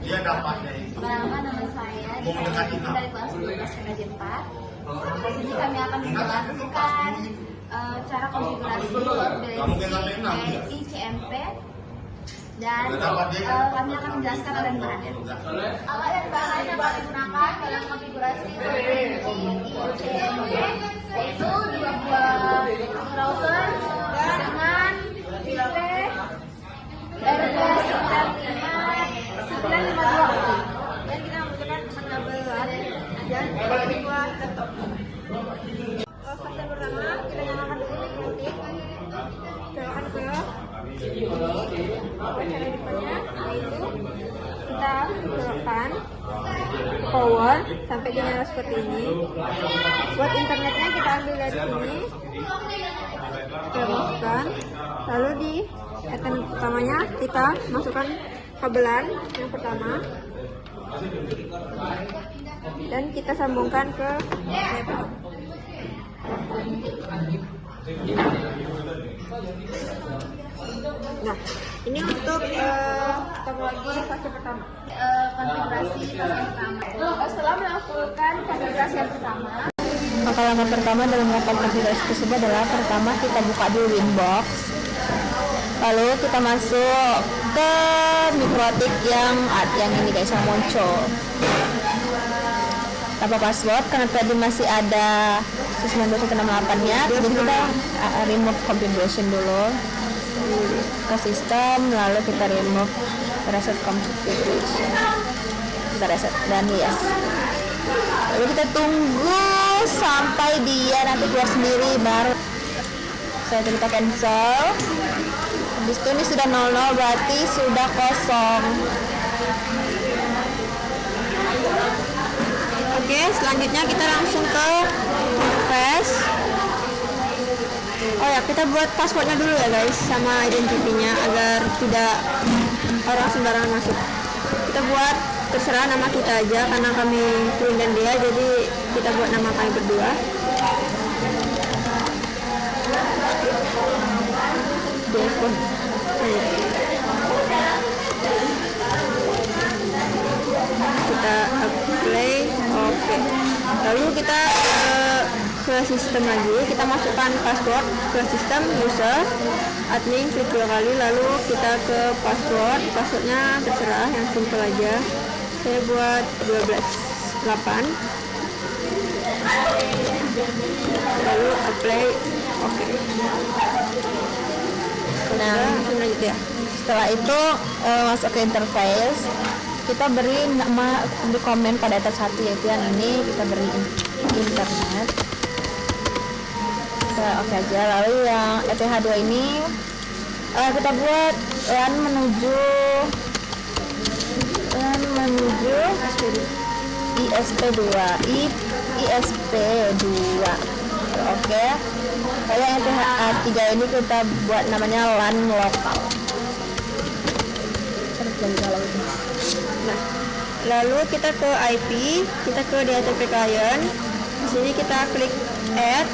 Perkenalkan, nama saya Dita dari kelas 12 PKJ 4. Di sini kami akan menjelaskan cara konfigurasi dari ICMP dan kami akan menjelaskan alat bahannya. Alat dan bahan yang kami gunakan dalam konfigurasi ICMP yaitu 2 buah router dengan IP RP952 dan kita menggunakan kabel LAN dan 2 laptop. Fase pertama kita nyalakan dulu mikrotik, nyalakan ke ini, cara depannya yaitu kita nyalakan power sampai dia nyala seperti ini. Buat internetnya kita ambil dari sini, kita masukkan, lalu di ethernet pertamanya kita masukkan kabelan yang pertama dan kita sambungkan ke laptop. Nah, ini untuk teknologi fase pertama. Konfigurasi fase pertama. Setelah melakukan konfigurasi yang pertama, langkah pertama dalam melakukan konfigurasi tersebut adalah pertama kita buka dulu Winbox, lalu kita masuk ke mikrotik yang ini guys, yang muncul tanpa password karena tadi masih ada 92.168 nya. Jadi kita remove configuration dulu ke sistem, lalu kita remove reset configuration, kita reset dan yes, lalu kita tunggu sampai dia nanti keluar sendiri, baru setelah itu kita cancel. Habis itu ini sudah 00, berarti sudah kosong. Oke, selanjutnya kita langsung ke interface. Oh ya, kita buat passwordnya dulu ya guys, sama identitinya agar tidak orang sembarangan masuk. Kita buat terserah nama kita aja karena kami Queen dan dia, jadi kita buat nama kami berdua. Kita apply, oke. Lalu kita ke sistem lagi, kita masukkan password ke sistem user admin, klik 2 kali, lalu kita ke passwordnya terserah yang simple aja. Saya buat 12.8, lalu apply, oke. Nah, lanjut ya. Setelah itu masuk ke interface, kita beri nama di komen pada etat 1, yaitu yang ini, kita beri internet. Oke aja. Lalu yang ETH2 ini kita buat LAN menuju ISP2 oke. Kalau yang ETH3 ini kita buat namanya LAN lokal. Nah, lalu kita ke IP, kita ke DHCP client. Di sini kita klik add,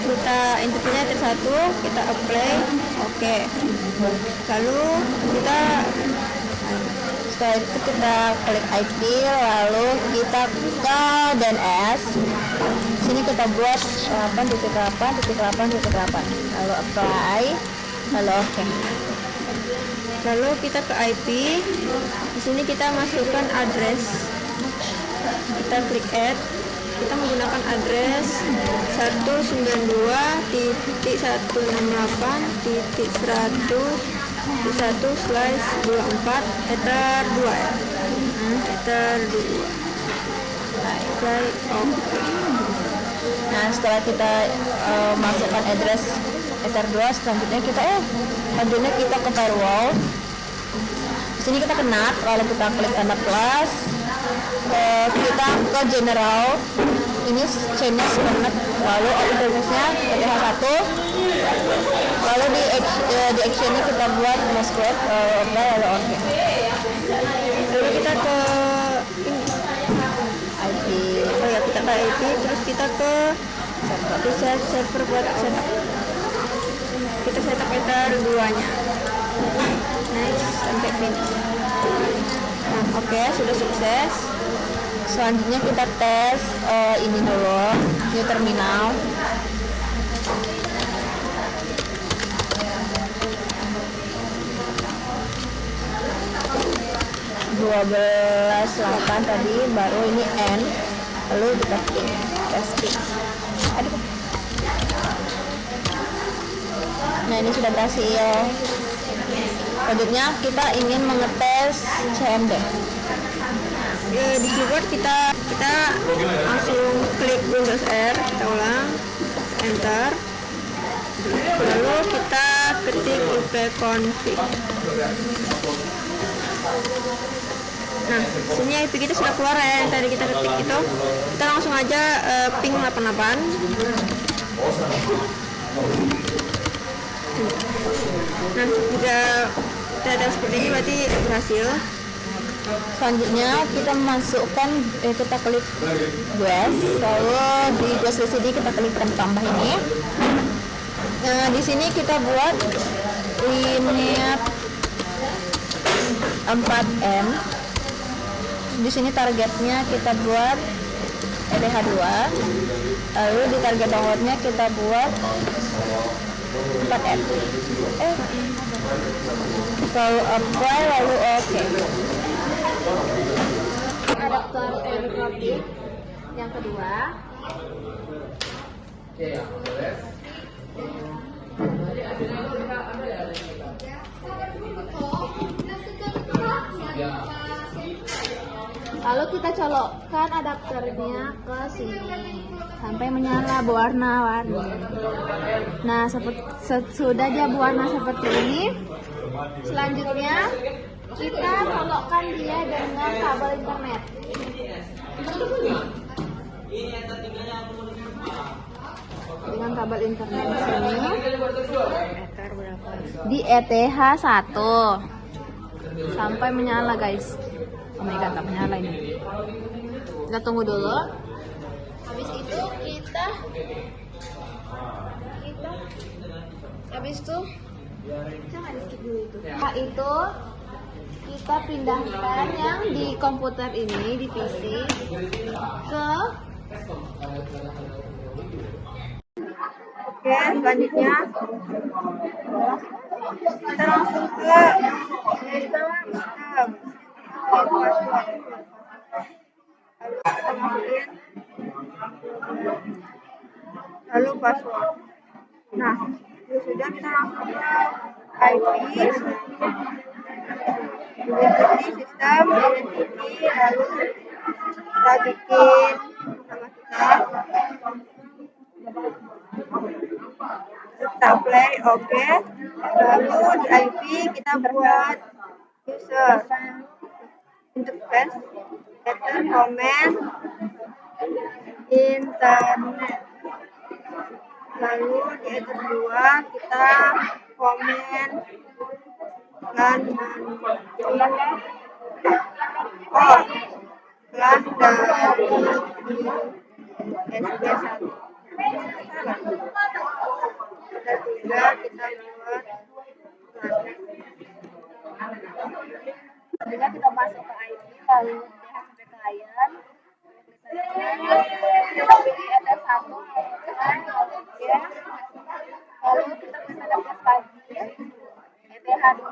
kita inputnya T1, kita apply, oke. Lalu setelah itu kita klik IP, lalu kita ke DNS. Sini kita buat 8.8.8.8, lalu apply, lalu oke. Lalu kita ke IP, di sini kita masukkan address, kita klik add, kita menggunakan address 192.168.1/24 ether 2 ya. Ether 2. Nah, setelah kita masukkan address ether 2, selanjutnya kita ke firewall. Di sini kita ke NAT, lalu kita klik tanda plus. Kita ke general, ini chainnya sebenarnya, lalu interface-nya ETH1, lalu di action-nya kita buat masquerade, lalu oke. Lalu kita ke IP, kita ke IP, terus kita ke server buat setup. Kita setup ether 2 nya, nice, sampai finish. Nah, Oke, sudah sukses. Selanjutnya kita tes ini dulu, new terminal. (12.8) tadi, baru ini N, lalu kita testing. Aduh. Nah, ini sudah berhasil. Selanjutnya kita ingin mengetes CMD. Di keyboard kita langsung klik Windows R, kita ulang, enter, lalu kita ketik ipconfig. Nah, sini IP kita sudah keluar ya, yang tadi kita ketik itu. Kita langsung aja ping 88. Nah, jika kita ada seperti ini berarti berhasil. Selanjutnya kita masukkan, kita klik GUES, lalu di GUES LCD kita klik tambah ini. Nah, di sini kita buat linear 4M. Di sini targetnya kita buat ETH2, lalu di target downloadnya kita buat 4M. Lalu apply, lalu oke. Adaptor elektronik yang kedua. Lalu kita colokkan adaptornya ke sini sampai menyala berwarna-warni. Nah, sudah dia berwarna seperti ini. Selanjutnya kita colokkan dia dengan kabel internet. Dengan kabel internet di sini. Di ETH1 sampai menyala, guys. Oh my god, tak menyala ini. Kita tunggu dulu. Habis itu jangan di skip dulu itu. Nah, itu kita pindahkan yang di komputer ini, di PC, ke Oke, selanjutnya kita langsung ke sistem. Lalu password. Nah, sudah, kita langsung ke IP, identity sistem, identity, lalu kita bikin nama kita play, oke. Lalu di IP kita buat user interface, header, comment, internet. Lalu di header 2 kita komen dan kelas dari SD1. Ketiga kita buat kelas. Kita masuk ke IP, lalu DHCP client. Kita pilih ETH1, lalu kita bisa dapat lagi ETH2,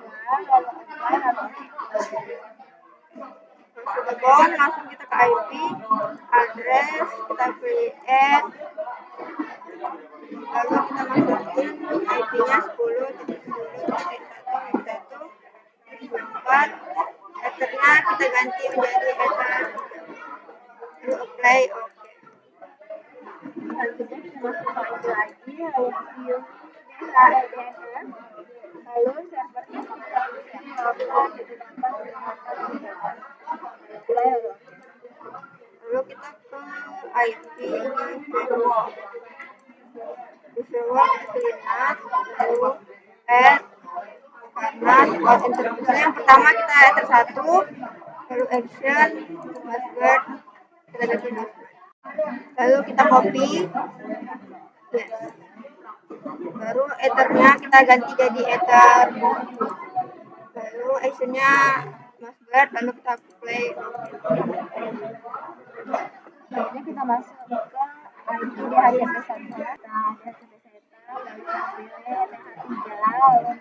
lalu langsung kita ke IP, address, kita pilih add, lalu kita masukin IP-nya 10.10.1.1.4, ethernya kita ganti menjadi ether, lalu apply, oke. Selanjutnya kita masuk ke IP lagi, lalu view DHCP, lalu servernya lalu kita ke IP firewall, lihat, lalu add, karena interface yang pertama kita enter 1, lalu action, password, kita ganti password, lalu kita copy, yes. Baru ethernya kita ganti jadi ether, lalu actionnya Masbert, lalu kita play. Selanjutnya kita masuk ke ID di HCP1. Kita HCP1, lalu kita pilih TH3, lalu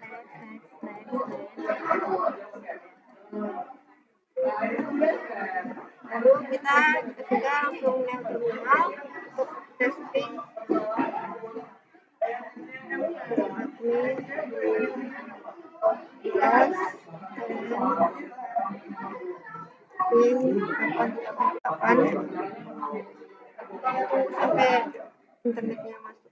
Lalu kita ketiga langsung yang terminal untuk testing admin plus pin 888 sampai internetnya masuk.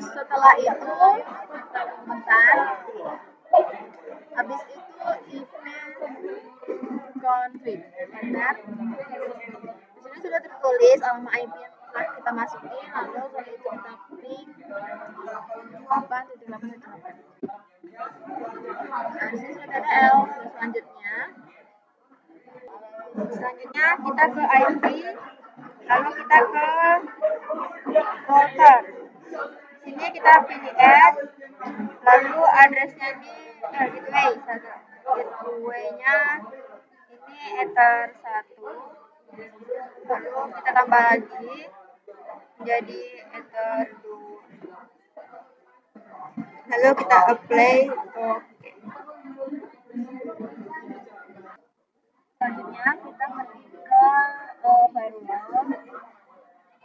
Setelah itu bentar, habis itu event config, benar. Di sini sudah tertulis alamat IP yang telah kita masukin, lalu kalau itu kita ping 8.8.8. Nah, di sini sudah ada L. Selanjutnya kita ke IP, lalu kita ke router. Sini kita pilih add, lalu addressnya di gateway. Gateway-nya ini ether 1, lalu kita tambah lagi menjadi ether 2, lalu kita apply. Oke. Selanjutnya kita pergi ke firewall,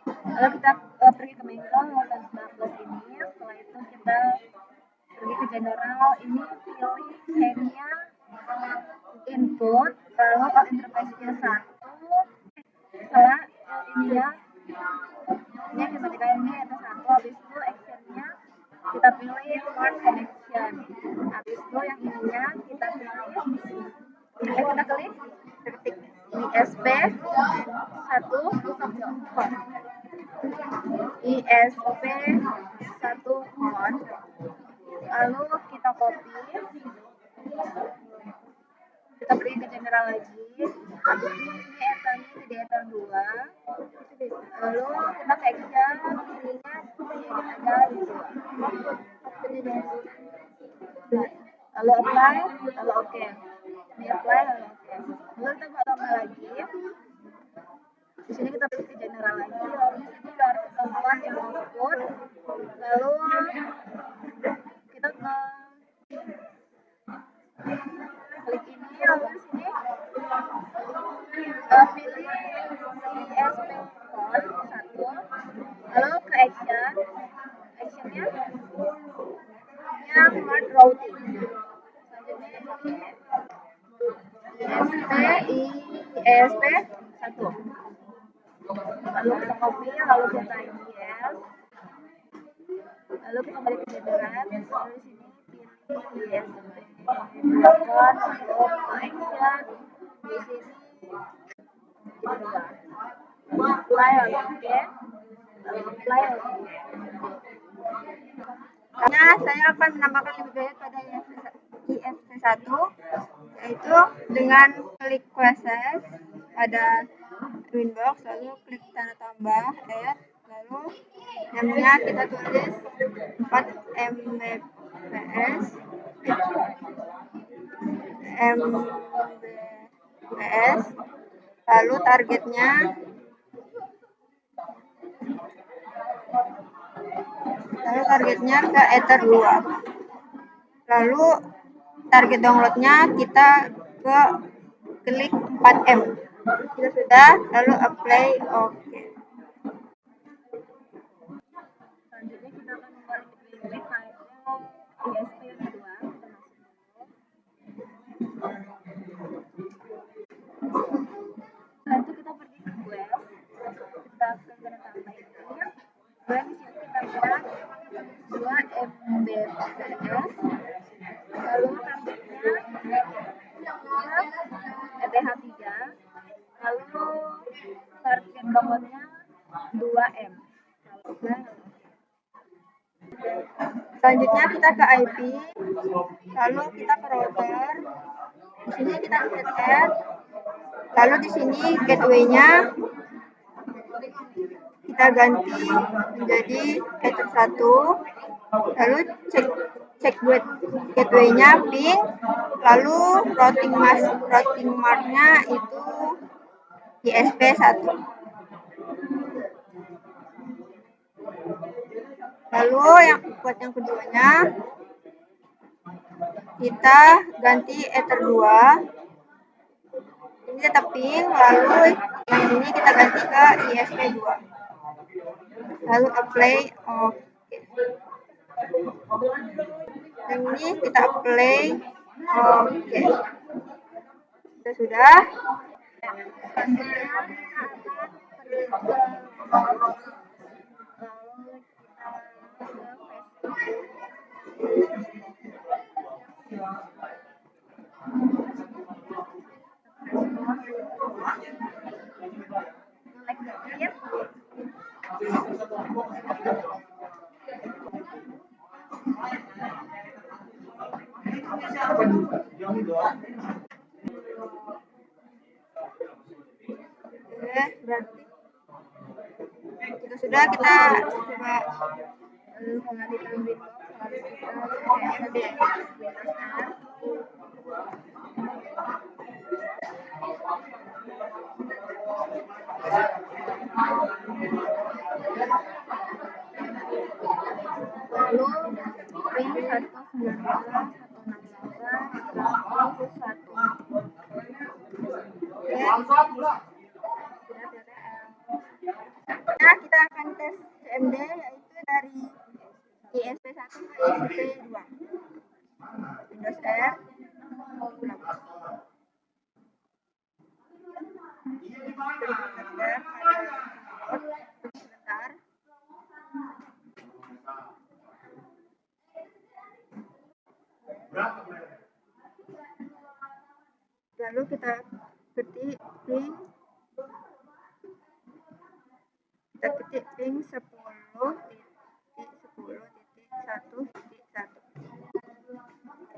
lalu kita pergi ke Micro 19 ini. Setelah itu kita pergi ke general, ini pilih schema input, lalu kalau interface-nya 1, setelah ininya ini ketika ini ada 1, habis itu action-nya kita pilih smart connection, habis itu yang ininya kita pilih kita klik ketik ISP 1 port, ISP 1 port, lalu kita copy, kita pergi ke general lagi, habis ini ethernya jadi ether 2, lalu kita ke action, ininya ada di 2, lalu apply, lalu oke, ini apply, lalu oke, lalu kita buat tambah lagi, di sini kita pilih ke general lagi, lalu di sini harus ketentuan yang output, lalu kita ke klik ini, lalu di sini pilih ISP port 1, lalu ke action, actionnya yang smart routing, selanjutnya ISP 1, lalu kita copy, lalu kita yes, lalu kita balik ke general, lalu di sini pilih ISP 2, lalu ke action, di sini apply, lalu oke, lalu apply, lalu oke. Karena saya akan menambahkan lebih banyak pada ISP1, yaitu dengan klik process pada Winbox, lalu klik tanda tambah add, lalu namanya kita tulis 4 Mbps, lalu targetnya ke ether 2, lalu target downloadnya kita ke klik 4M. Jika sudah, lalu apply oke. Selanjutnya kita akan kembali ke pilih file ISP yang kedua, kita masuk. Setelah itu kita pergi ke web, kita akan tambah ini, dan di sini kita buat 2 Mbps, lalu targetnya ETH3, lalu target downloadnya 2M. Selanjutnya kita ke IP, lalu kita ke router. Di sini kita set add, Lalu di sini gateway-nya kita ganti menjadi ether 1. Lalu cek gateway-nya pink. Lalu routing mark-nya itu ISP 1. Lalu buat yang keduanya kita ganti ether 2. Ini tetap pink. Lalu yang ini kita ganti ke ISP 2. Lalu apply oke. Yang ini kita apply oke. Sudah. Berarti jika sudah kita coba mengalihkan Windows, lalu kita Windows R. Lalu ping 192.168.101. Nah, kita akan tes CMD yaitu dari ISP 1 ke ISP 2. Windows R. Sebentar. Lalu kita ketik ping 10.10.1.1.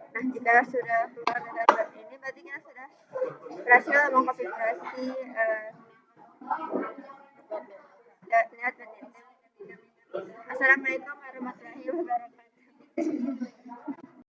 Nah, jika sudah keluar dari ini, berarti kita sudah berhasil mengkonfigurasi Assalamualaikum warahmatullahi wabarakatuh.